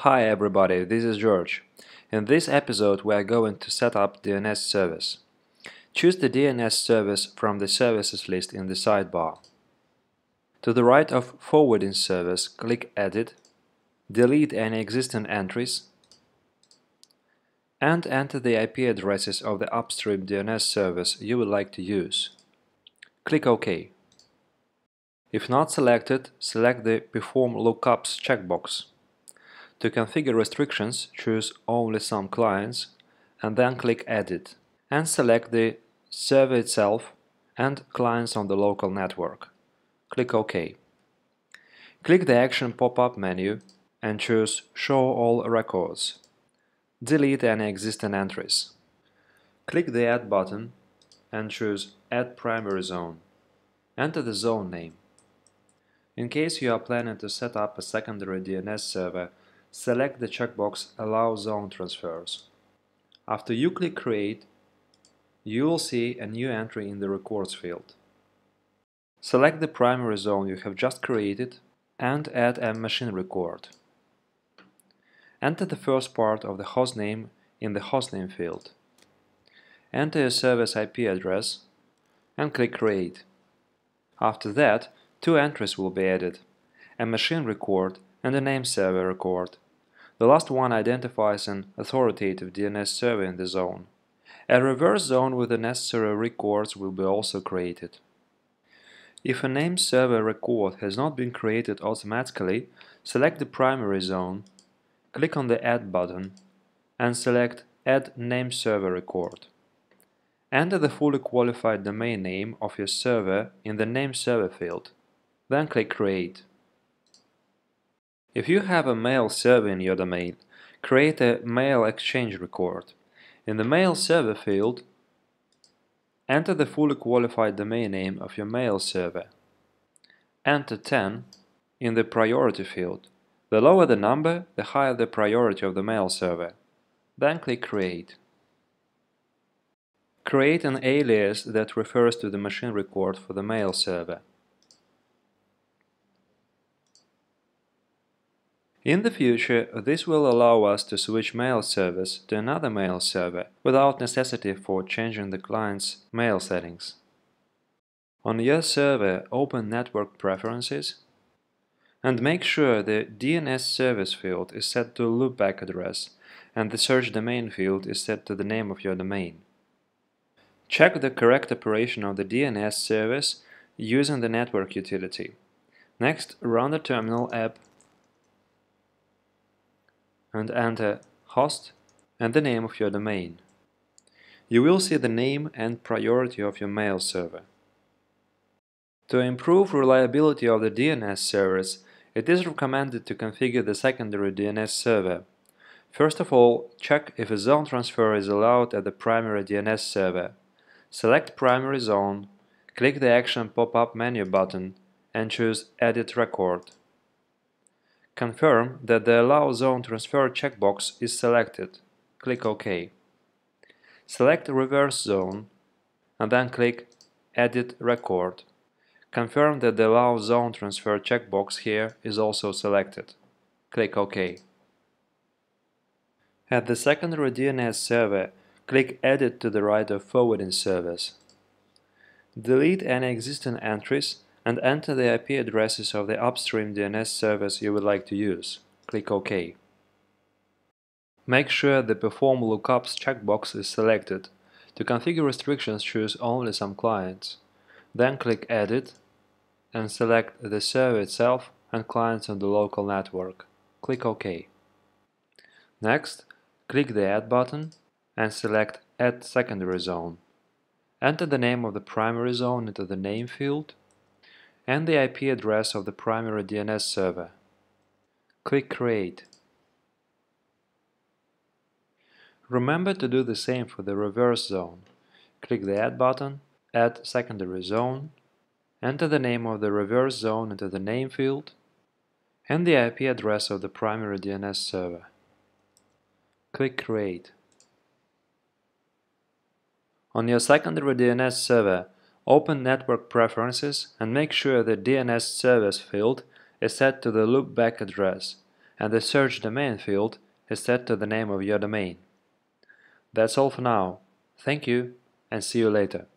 Hi everybody, this is George. In this episode we are going to set up DNS service. Choose the DNS service from the services list in the sidebar. To the right of Forwarding Service, click Edit, delete any existing entries, and enter the IP addresses of the upstream DNS service you would like to use. Click OK. If not selected, select the Perform Lookups checkbox. To configure restrictions, choose Only Some Clients and then click Edit and select the server itself and clients on the local network. Click OK. Click the Action pop-up menu and choose Show All Records. Delete any existing entries. Click the Add button and choose Add Primary Zone. Enter the zone name. In case you are planning to set up a secondary DNS server, select the checkbox Allow Zone Transfers. After you click Create, you will see a new entry in the Records field. Select the primary zone you have just created and add a machine record. Enter the first part of the hostname in the hostname field. Enter your service IP address and click Create. After that, two entries will be added, a machine record and a name server record. The last one identifies an authoritative DNS server in the zone. A reverse zone with the necessary records will be also created. If a name server record has not been created automatically, select the primary zone, click on the Add button, and select Add Name Server Record. Enter the fully qualified domain name of your server in the Name Server field, then click Create. If you have a mail server in your domain, create a mail exchange record. In the Mail Server field, enter the fully qualified domain name of your mail server. Enter 10 in the Priority field. The lower the number, the higher the priority of the mail server. Then click Create. Create an alias that refers to the machine record for the mail server. In the future, this will allow us to switch mail service to another mail server without necessity for changing the client's mail settings. On your server, open Network Preferences and make sure the DNS service field is set to loopback address and the search domain field is set to the name of your domain. Check the correct operation of the DNS service using the network utility. Next, run the terminal app and enter host and the name of your domain. You will see the name and priority of your mail server. To improve reliability of the DNS servers, it is recommended to configure the secondary DNS server. First of all, check if a zone transfer is allowed at the primary DNS server. Select Primary Zone, click the Action pop-up menu button and choose Edit Record. Confirm that the Allow Zone Transfer checkbox is selected. Click OK. Select Reverse Zone and then click Edit Record. Confirm that the Allow Zone Transfer checkbox here is also selected. Click OK. At the secondary DNS server, click Edit to the right of Forwarding Service. Delete any existing entries and enter the IP addresses of the upstream DNS service you would like to use. Click OK. Make sure the Perform Lookups checkbox is selected. To configure restrictions, choose Only Some Clients. Then click Edit and select the server itself and clients on the local network. Click OK. Next, click the Add button and select Add Secondary Zone. Enter the name of the primary zone into the name field and the IP address of the primary DNS server. Click Create. Remember to do the same for the reverse zone. Click the Add button, Add Secondary Zone, enter the name of the reverse zone into the name field and the IP address of the primary DNS server. Click Create. On your secondary DNS server, open Network Preferences and make sure the DNS service field is set to the loopback address and the search domain field is set to the name of your domain. That's all for now. Thank you, and see you later.